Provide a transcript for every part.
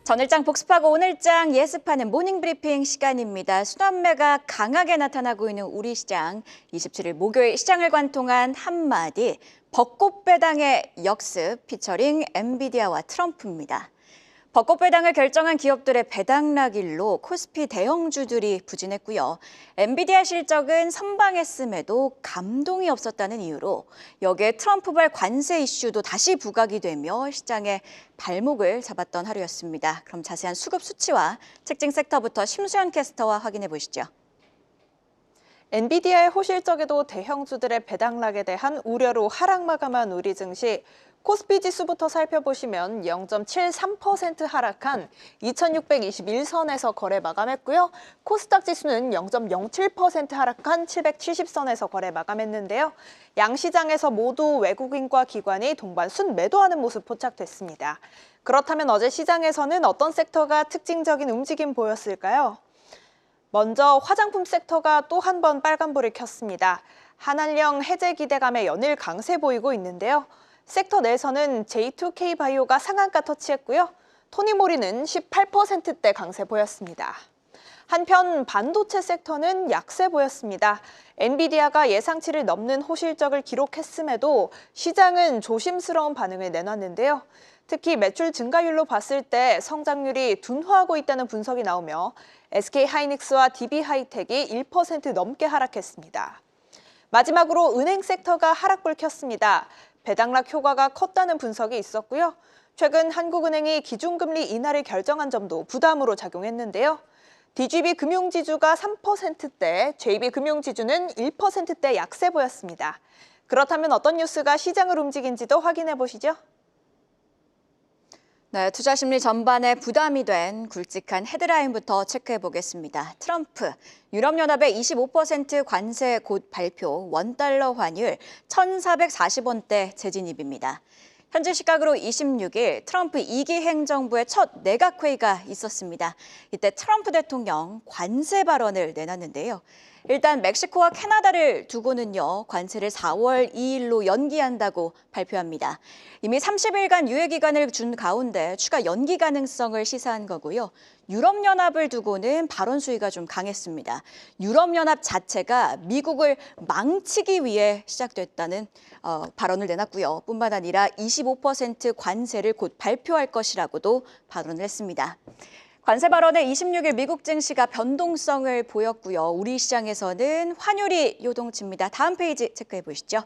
전일장 복습하고 오늘장 예습하는 모닝브리핑 시간입니다. 순환매가 강하게 나타나고 있는 우리 시장. 27일 목요일 시장을 관통한 한마디 벚꽃 배당의 역습 피처링 엔비디아와 트럼프입니다. 벚꽃 배당을 결정한 기업들의 배당락일로 코스피 대형주들이 부진했고요. 엔비디아 실적은 선방했음에도 감동이 없었다는 이유로 여기에 트럼프발 관세 이슈도 다시 부각이 되며 시장의 발목을 잡았던 하루였습니다. 그럼 자세한 수급 수치와 특징 섹터부터 심수연 캐스터와 확인해 보시죠. 엔비디아의 호실적에도 대형주들의 배당락에 대한 우려로 하락 마감한 우리 증시. 코스피 지수부터 살펴보시면 0.73% 하락한 2621선에서 거래 마감했고요. 코스닥 지수는 0.07% 하락한 770선에서 거래 마감했는데요. 양시장에서 모두 외국인과 기관이 동반 순매도하는 모습 포착됐습니다. 그렇다면 어제 시장에서는 어떤 섹터가 특징적인 움직임 보였을까요? 먼저 화장품 섹터가 또 한 번 빨간불을 켰습니다. 한한령 해제 기대감에 연일 강세 보이고 있는데요. 섹터 내에서는 J2K 바이오가 상한가 터치했고요. 토니모리는 18%대 강세 보였습니다. 한편 반도체 섹터는 약세 보였습니다. 엔비디아가 예상치를 넘는 호실적을 기록했음에도 시장은 조심스러운 반응을 내놨는데요. 특히 매출 증가율로 봤을 때 성장률이 둔화하고 있다는 분석이 나오며 SK하이닉스와 DB하이텍이 1% 넘게 하락했습니다. 마지막으로 은행 섹터가 하락불 켰습니다. 배당락 효과가 컸다는 분석이 있었고요. 최근 한국은행이 기준금리 인하를 결정한 점도 부담으로 작용했는데요. DGB 금융지주가 3%대, JB금융지주는 1%대 약세 보였습니다. 그렇다면 어떤 뉴스가 시장을 움직인지도 확인해 보시죠. 네, 투자 심리 전반에 부담이 된 굵직한 헤드라인부터 체크해 보겠습니다. 트럼프, 유럽연합의 25% 관세 곧 발표, 원달러 환율 1,440원대 재진입입니다. 현지 시각으로 26일 트럼프 2기 행정부의 첫 내각회의가 있었습니다. 이때 트럼프 대통령 관세 발언을 내놨는데요. 일단 멕시코와 캐나다를 두고는요, 관세를 4월 2일로 연기한다고 발표합니다. 이미 30일간 유예 기간을 준 가운데 추가 연기 가능성을 시사한 거고요. 유럽연합을 두고는 발언 수위가 좀 강했습니다. 유럽연합 자체가 미국을 망치기 위해 시작됐다는 발언을 내놨고요. 뿐만 아니라 25% 관세를 곧 발표할 것이라고도 발언을 했습니다. 관세 발언에 26일 미국 증시가 변동성을 보였고요. 우리 시장에서는 환율이 요동칩니다. 다음 페이지 체크해 보시죠.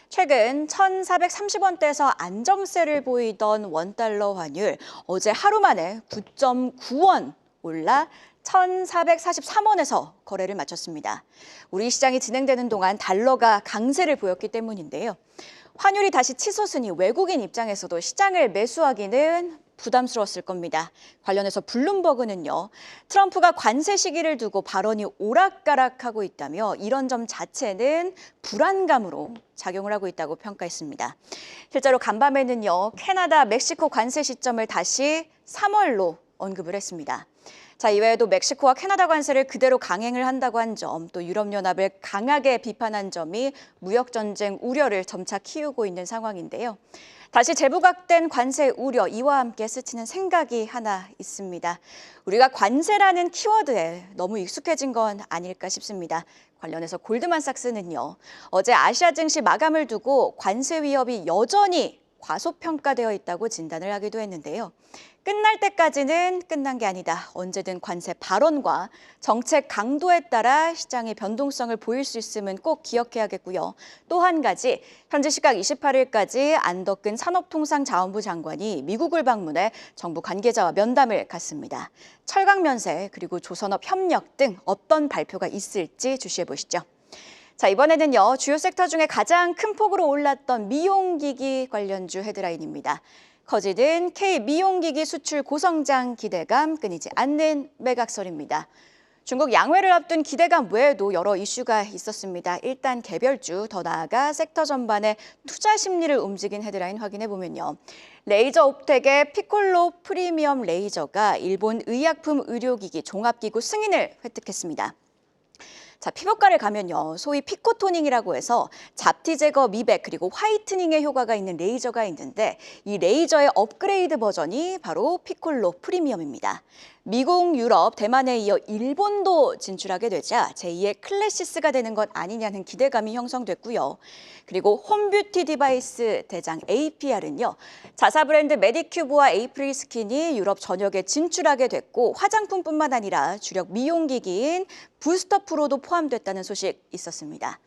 최근 1,430원대에서 안정세를 보이던 원달러 환율 어제 하루 만에 9.9원 올라 1,443원에서 거래를 마쳤습니다. 우리 시장이 진행되는 동안 달러가 강세를 보였기 때문인데요. 환율이 다시 치솟으니 외국인 입장에서도 시장을 매수하기는 부담스러웠을 겁니다. 관련해서 블룸버그는요, 트럼프가 관세 시기를 두고 발언이 오락가락하고 있다며 이런 점 자체는 불안감으로 작용을 하고 있다고 평가했습니다. 실제로 간밤에는요, 캐나다, 멕시코 관세 시점을 다시 3월로 언급을 했습니다. 자, 이외에도 멕시코와 캐나다 관세를 그대로 강행을 한다고 한 점, 또 유럽연합을 강하게 비판한 점이 무역전쟁 우려를 점차 키우고 있는 상황인데요. 다시 재부각된 관세 우려, 이와 함께 스치는 생각이 하나 있습니다. 우리가 관세라는 키워드에 너무 익숙해진 건 아닐까 싶습니다. 관련해서 골드만삭스는요, 어제 아시아 증시 마감을 두고 관세 위협이 여전히 과소평가되어 있다고 진단을 하기도 했는데요. 끝날 때까지는 끝난 게 아니다. 언제든 관세 발언과 정책 강도에 따라 시장의 변동성을 보일 수 있음은 꼭 기억해야겠고요. 또 한 가지, 현지 시각 28일까지 안덕근 산업통상자원부 장관이 미국을 방문해 정부 관계자와 면담을 갖습니다. 철강 면세 그리고 조선업 협력 등 어떤 발표가 있을지 주시해 보시죠. 자, 이번에는요, 주요 섹터 중에 가장 큰 폭으로 올랐던 미용기기 관련주 헤드라인입니다. 커지는 K-미용기기 수출 고성장 기대감 끊이지 않는 매각설입니다. 중국 양회를 앞둔 기대감 외에도 여러 이슈가 있었습니다. 일단 개별주, 더 나아가 섹터 전반의 투자 심리를 움직인 헤드라인 확인해 보면요. 레이저 옵텍의 피콜로 프리미엄 레이저가 일본 의약품 의료기기 종합기구 승인을 획득했습니다. 자, 피부과를 가면요. 소위 피코토닝이라고 해서 잡티 제거, 미백, 그리고 화이트닝에 효과가 있는 레이저가 있는데 이 레이저의 업그레이드 버전이 바로 피콜로 프리미엄입니다. 미국, 유럽, 대만에 이어 일본도 진출하게 되자 제2의 클래시스가 되는 것 아니냐는 기대감이 형성됐고요. 그리고 홈뷰티 디바이스 대장 APR은요. 자사 브랜드 메디큐브와 에이프릴 스킨이 유럽 전역에 진출하게 됐고 화장품뿐만 아니라 주력 미용기기인 부스터 프로도 포함됐다는 소식 있었습니다.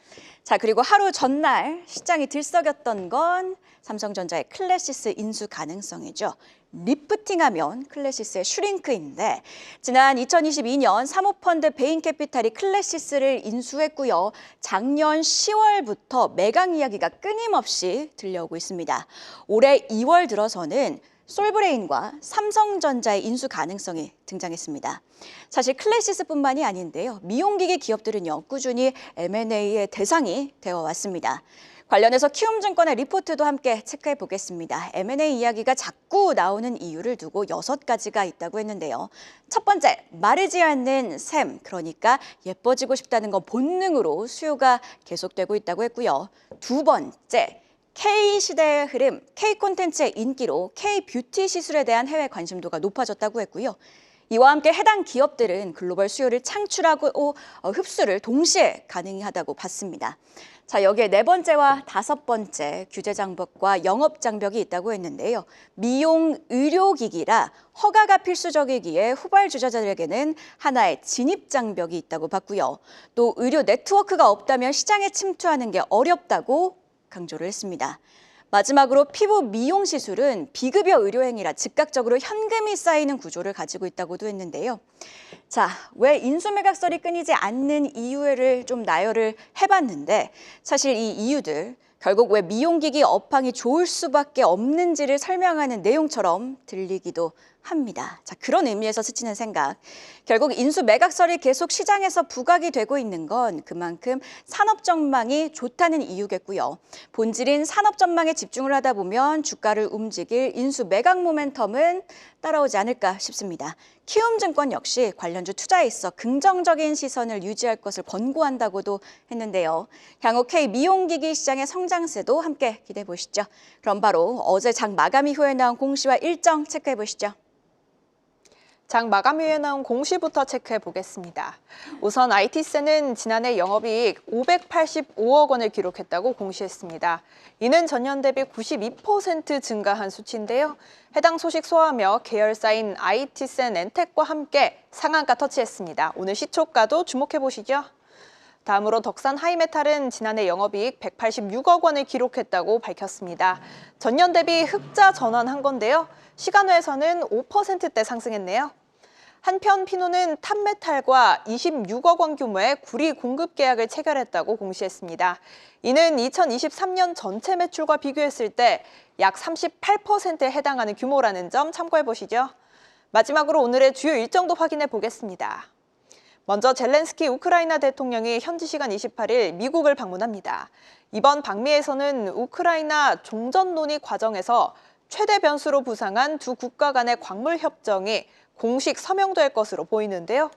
자, 그리고 하루 전날 시장이 들썩였던 건 삼성전자의 클래시스 인수 가능성이죠. 리프팅하면 클래시스의 슈링크인데 지난 2022년 사모펀드 베인캐피탈이 클래시스를 인수했고요. 작년 10월부터 매각 이야기가 끊임없이 들려오고 있습니다. 올해 2월 들어서는 솔브레인과 삼성전자의 인수 가능성이 등장했습니다. 사실 클래시스뿐만이 아닌데요. 미용기기 기업들은요. 꾸준히 M&A의 대상이 되어 왔습니다. 관련해서 키움증권의 리포트도 함께 체크해 보겠습니다. M&A 이야기가 자꾸 나오는 이유를 두고 6가지가 있다고 했는데요. 첫 번째, 마르지 않는 셈, 그러니까 예뻐지고 싶다는 건 본능으로 수요가 계속되고 있다고 했고요. 두 번째, K시대의 흐름, K콘텐츠의 인기로 K뷰티 시술에 대한 해외 관심도가 높아졌다고 했고요. 이와 함께 해당 기업들은 글로벌 수요를 창출하고 흡수를 동시에 가능하다고 봤습니다. 자, 여기에 네 번째와 다섯 번째 규제 장벽과 영업 장벽이 있다고 했는데요. 미용 의료기기라 허가가 필수적이기에 후발주자들에게는 하나의 진입 장벽이 있다고 봤고요. 또 의료 네트워크가 없다면 시장에 침투하는 게 어렵다고 강조를 했습니다. 마지막으로 피부 미용 시술은 비급여 의료행위라 즉각적으로 현금이 쌓이는 구조를 가지고 있다고도 했는데요. 자, 왜 인수매각설이 끊이지 않는 이유를 좀 나열을 해봤는데 사실 이 이유들 결국 왜 미용기기 업황이 좋을 수밖에 없는지를 설명하는 내용처럼 들리기도 합니다. 자, 그런 의미에서 스치는 생각. 결국 인수 매각설이 계속 시장에서 부각이 되고 있는 건 그만큼 산업 전망이 좋다는 이유겠고요. 본질인 산업 전망에 집중을 하다 보면 주가를 움직일 인수 매각 모멘텀은 따라오지 않을까 싶습니다. 키움증권 역시 관련주 투자에 있어 긍정적인 시선을 유지할 것을 권고한다고도 했는데요. 향후 K 미용기기 시장의 성장세도 함께 기대해 보시죠. 그럼 바로 어제 장 마감 이후에 나온 공시와 일정 체크해 보시죠. 장 마감 후에 나온 공시부터 체크해 보겠습니다. 우선 IT세는 지난해 영업이익 585억 원을 기록했다고 공시했습니다. 이는 전년 대비 92% 증가한 수치인데요. 해당 소식 소화하며 계열사인 IT센 엔텍과 함께 상한가 터치했습니다. 오늘 시초가도 주목해 보시죠. 다음으로 덕산 하이메탈은 지난해 영업이익 186억 원을 기록했다고 밝혔습니다. 전년 대비 흑자 전환한 건데요. 시간외에서는 5%대 상승했네요. 한편 피노는 탑메탈과 26억 원 규모의 구리 공급 계약을 체결했다고 공시했습니다. 이는 2023년 전체 매출과 비교했을 때 약 38%에 해당하는 규모라는 점 참고해 보시죠. 마지막으로 오늘의 주요 일정도 확인해 보겠습니다. 먼저 젤렌스키 우크라이나 대통령이 현지 시간 28일 미국을 방문합니다. 이번 방미에서는 우크라이나 종전 논의 과정에서 최대 변수로 부상한 두 국가 간의 광물 협정이 공식 서명될 것으로 보이는데요.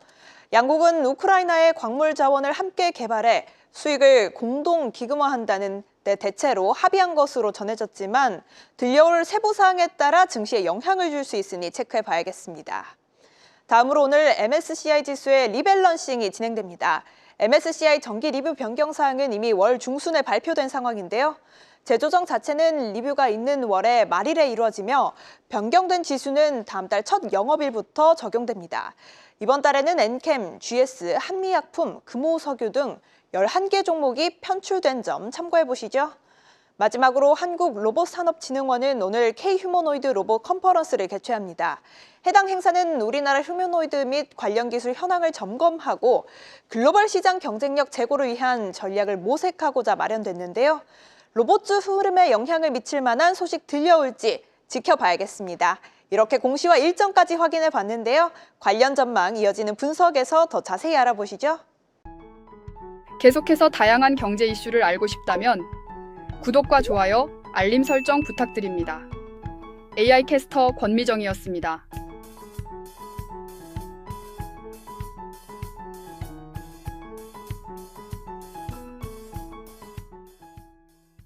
양국은 우크라이나의 광물 자원을 함께 개발해 수익을 공동 기금화한다는 데 대체로 합의한 것으로 전해졌지만 들려올 세부 사항에 따라 증시에 영향을 줄 수 있으니 체크해 봐야겠습니다. 다음으로 오늘 MSCI 지수의 리밸런싱이 진행됩니다. MSCI 정기 리뷰 변경 사항은 이미 월 중순에 발표된 상황인데요. 재조정 자체는 리뷰가 있는 월의 말일에 이루어지며 변경된 지수는 다음 달 첫 영업일부터 적용됩니다. 이번 달에는 엔캠, GS, 한미약품, 금호석유 등 11개 종목이 편출된 점 참고해 보시죠. 마지막으로 한국로봇산업진흥원은 오늘 K휴머노이드 로봇 컨퍼런스를 개최합니다. 해당 행사는 우리나라 휴머노이드 및 관련 기술 현황을 점검하고 글로벌 시장 경쟁력 제고를 위한 전략을 모색하고자 마련됐는데요. 로봇주 흐름에 영향을 미칠 만한 소식 들려올지 지켜봐야겠습니다. 이렇게 공시와 일정까지 확인해 봤는데요. 관련 전망 이어지는 분석에서 더 자세히 알아보시죠. 계속해서 다양한 경제 이슈를 알고 싶다면 구독과 좋아요, 알림 설정 부탁드립니다. AI 캐스터 권미정이었습니다.